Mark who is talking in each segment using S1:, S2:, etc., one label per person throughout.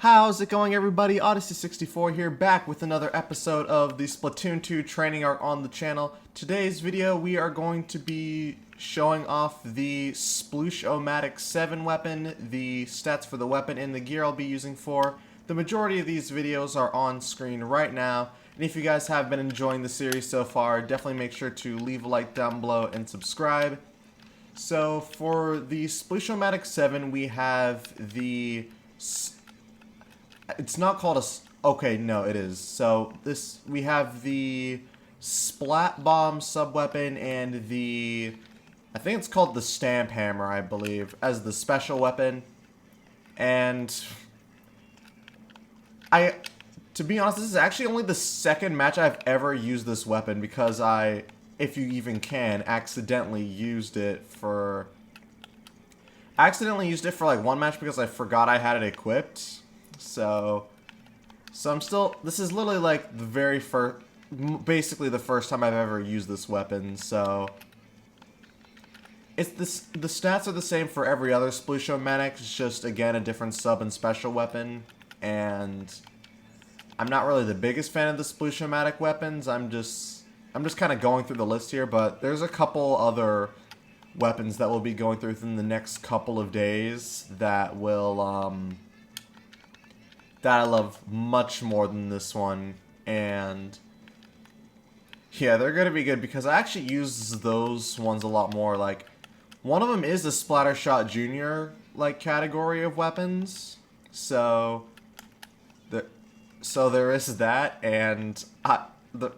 S1: How's it going, everybody? Odyssey64 here, back with another episode of the Splatoon 2 training arc on the channel. Today's video, we are going to be showing off the Sploosh-O-Matic 7 weapon, the stats for the weapon, and the gear I'll be using for. The majority of these videos are on screen right now, and if you guys have been enjoying the series so far, definitely make sure to leave a like down below and subscribe. So, for the Sploosh-O-Matic 7, we have the... It's not called a... Okay, no, it is. So, we have the Splat Bomb sub-weapon and the... I think it's called the Stamp Hammer, I believe, as the special weapon. And... To be honest, this is actually only the second match I've ever used this weapon because I, if you even can, accidentally used it for... I accidentally used it for like one match because I forgot I had it equipped. So I'm still, this is literally like the very first, basically the first time I've ever used this weapon, so it's this, the stats are the same for every other Sploosh-O-Matic, it's just, again, a different sub and special weapon, and I'm not really the biggest fan of the Sploosh-O-Matic weapons. I'm just kind of going through the list here, but there's a couple other weapons that we'll be going through within the next couple of days that will, that I love much more than this one, and yeah, they're gonna be good because I actually use those ones a lot more. Like, one of them is the Splattershot Junior like category of weapons, so there is that, and there's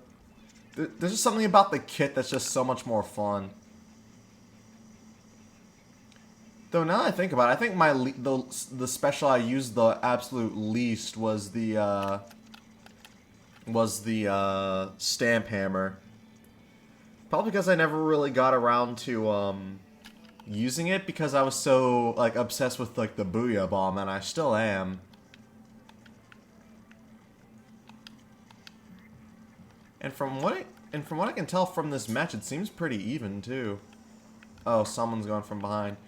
S1: just something about the kit that's just so much more fun. Though now that I think about it, I think the special I used the absolute least was the Stamp Hammer. Probably because I never really got around to using it because I was so like obsessed with like the Booyah Bomb, and I still am. And from what I can tell from this match, it seems pretty even too. Oh, someone's going from behind.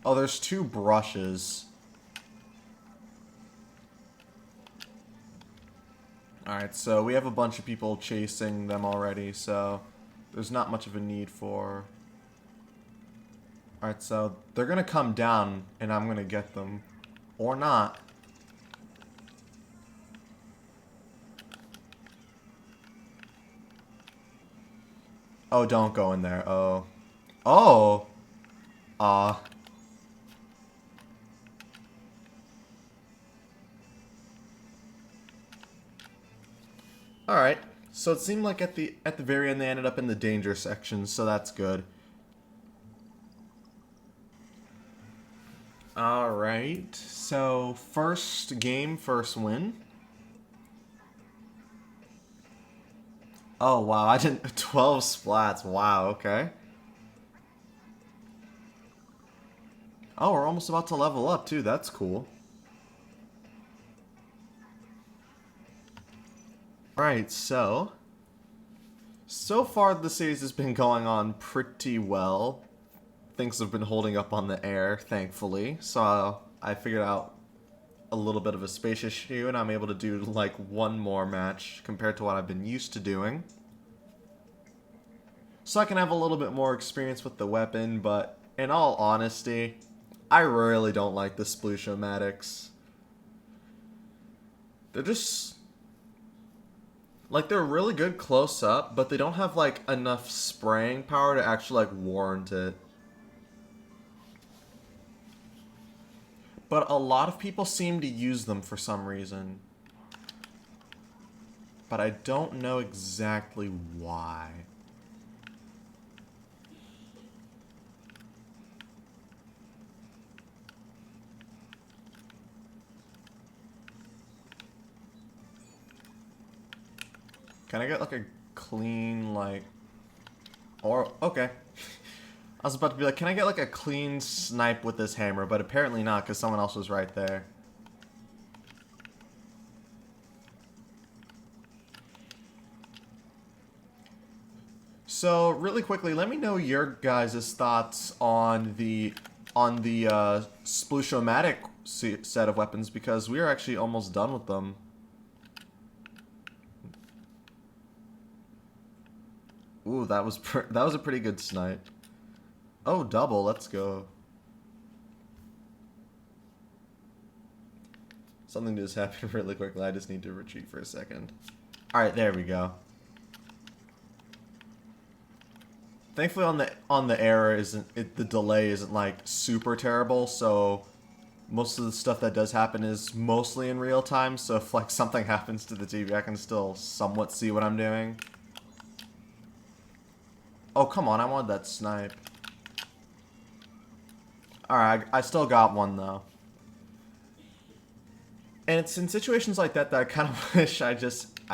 S1: Oh, there's two brushes. Alright, so we have a bunch of people chasing them already, so there's not much of a need for... Alright, so they're gonna come down, and I'm gonna get them. Or not. Oh, don't go in there. Oh. Oh! Alright, so it seemed like at the very end they ended up in the danger section, so that's good. Alright, so first game, first win. Oh wow, I didn't... 12 splats, wow, okay. Oh, we're almost about to level up too, that's cool. Alright, so far the series has been going on pretty well. Things have been holding up on the air, thankfully. So I figured out a little bit of a space issue, and I'm able to do like one more match compared to what I've been used to doing. So I can have a little bit more experience with the weapon, but in all honesty, I really don't like the Sploosh-O-Matics. They're just... like, they're really good close up, but they don't have, like, enough spraying power to actually, like, warrant it. But a lot of people seem to use them for some reason. But I don't know exactly why. Can I get, like, a clean, like... Or, okay. I was about to be like, can I get, like, a clean snipe with this hammer? But apparently not, because someone else was right there. So, really quickly, let me know your guys' thoughts on the on the Sploosh-O-Matic set of weapons because we are actually almost done with them. Ooh, that was a pretty good snipe. Oh, double. Let's go. Something just happened really quickly. I just need to retreat for a second. All right, there we go. Thankfully, on the error the delay isn't like super terrible. So most of the stuff that does happen is mostly in real time. So if like something happens to the TV, I can still somewhat see what I'm doing. Oh come on! I wanted that snipe. All right, I still got one though. And it's in situations like that I kind of wish I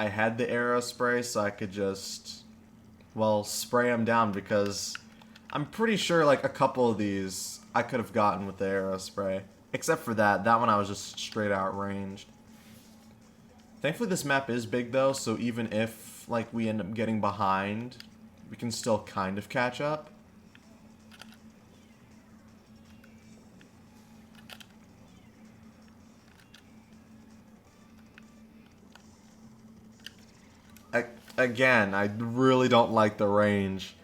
S1: had the arrow spray so I could just, well, spray them down because I'm pretty sure like a couple of these I could have gotten with the arrow spray. Except for that one I was just straight out ranged. Thankfully this map is big though, so even if like we end up getting behind, we can still kind of catch up. Again, I really don't like the range.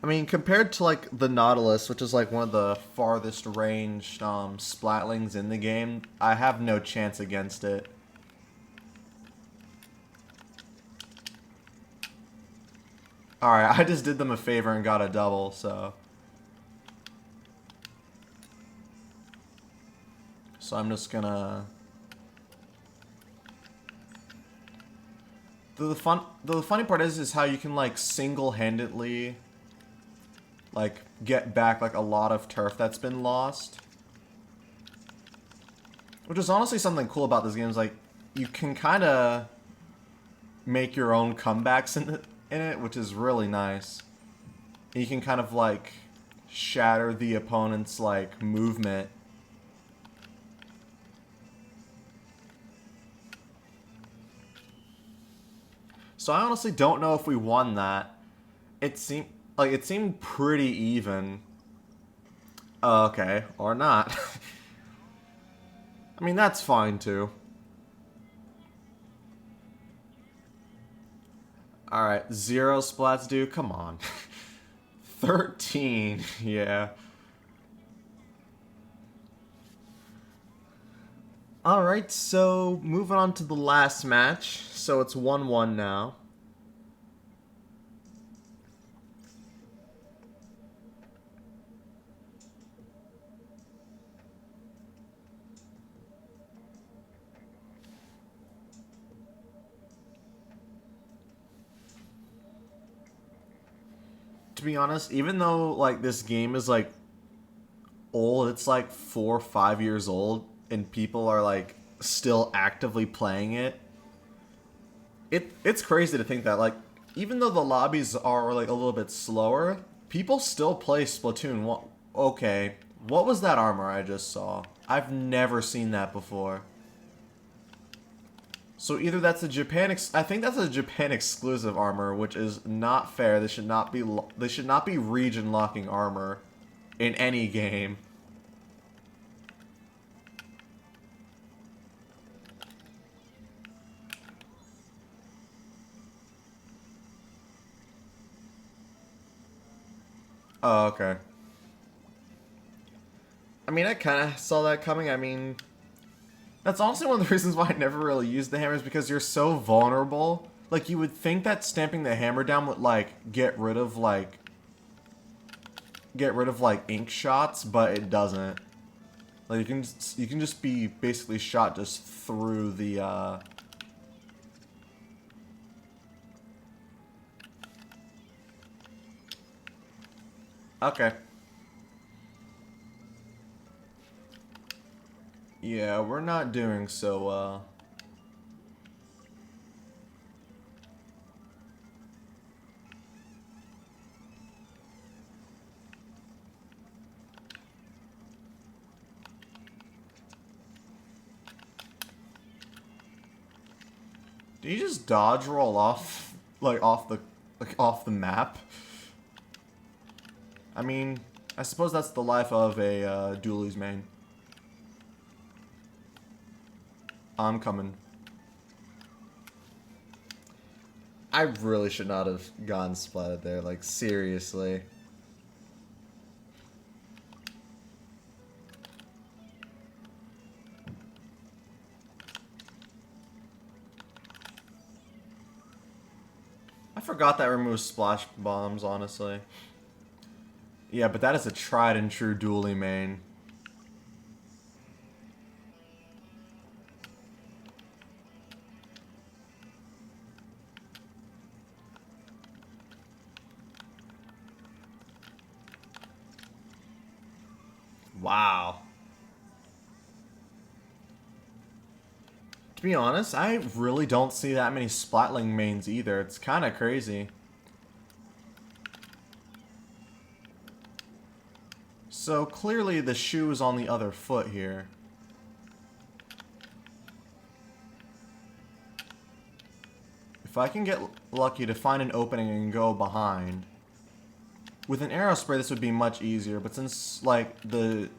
S1: I mean, compared to like the Nautilus, which is like one of the farthest ranged splatlings in the game, I have no chance against it. Alright, I just did them a favor and got a double, so... So I'm just gonna... The funny part is how you can like single-handedly like get back like a lot of turf that's been lost. Which is honestly something cool about this game, is like you can kind of make your own comebacks in it, which is really nice. And you can kind of like shatter the opponent's like movement. So I honestly don't know if we won that. It seemed pretty even. Okay, or not. I mean, that's fine too. Alright, 0 splats, dude. Come on. 13, yeah. Alright, so moving on to the last match. So it's 1-1 now. To be honest, even though like this game is like old, it's like 4 or 5 years old, and people are like still actively playing it. It's crazy to think that like even though the lobbies are like a little bit slower, people still play Splatoon. Okay, what was that armor I just saw? I've never seen that before. So either that's a I think that's a Japan exclusive armor, which is not fair. They should not be region locking armor in any game. Oh, okay. I mean, I kind of saw that coming. I mean, that's honestly one of the reasons why I never really used the hammers, because you're so vulnerable. Like, you would think that stamping the hammer down would, like, get rid of, like, ink shots, but it doesn't. Like, you can just be basically shot just through the, Okay. Yeah, we're not doing so well. Did you just dodge roll off, like, off the map? I mean, I suppose that's the life of a dualies main. I'm coming. I really should not have gone splatted there, like, seriously. I forgot that removes splash bombs, honestly. Yeah, but that is a tried and true dually main. Wow. To be honest, I really don't see that many Splatling mains either. It's kind of crazy. So clearly the shoe is on the other foot here. If I can get lucky to find an opening and go behind. With an arrow spray this would be much easier, but since the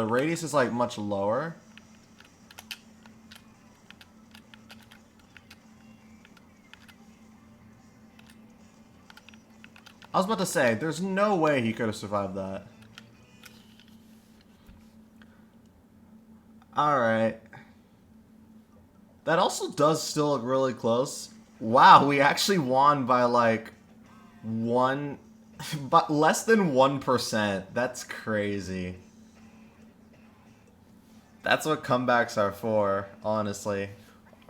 S1: radius is like much lower, I was about to say, there's no way he could have survived that. Alright. That also does still look really close. Wow, we actually won by like but less than 1%. That's crazy. That's what comebacks are for, honestly.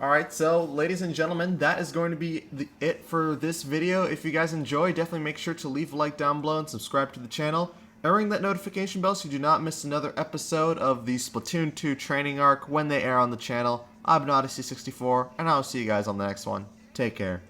S1: Alright, so ladies and gentlemen, that is going to be it for this video. If you guys enjoy, definitely make sure to leave a like down below and subscribe to the channel. And ring that notification bell so you do not miss another episode of the Splatoon 2 training arc when they air on the channel. I've been Odyssey64, and I'll see you guys on the next one. Take care.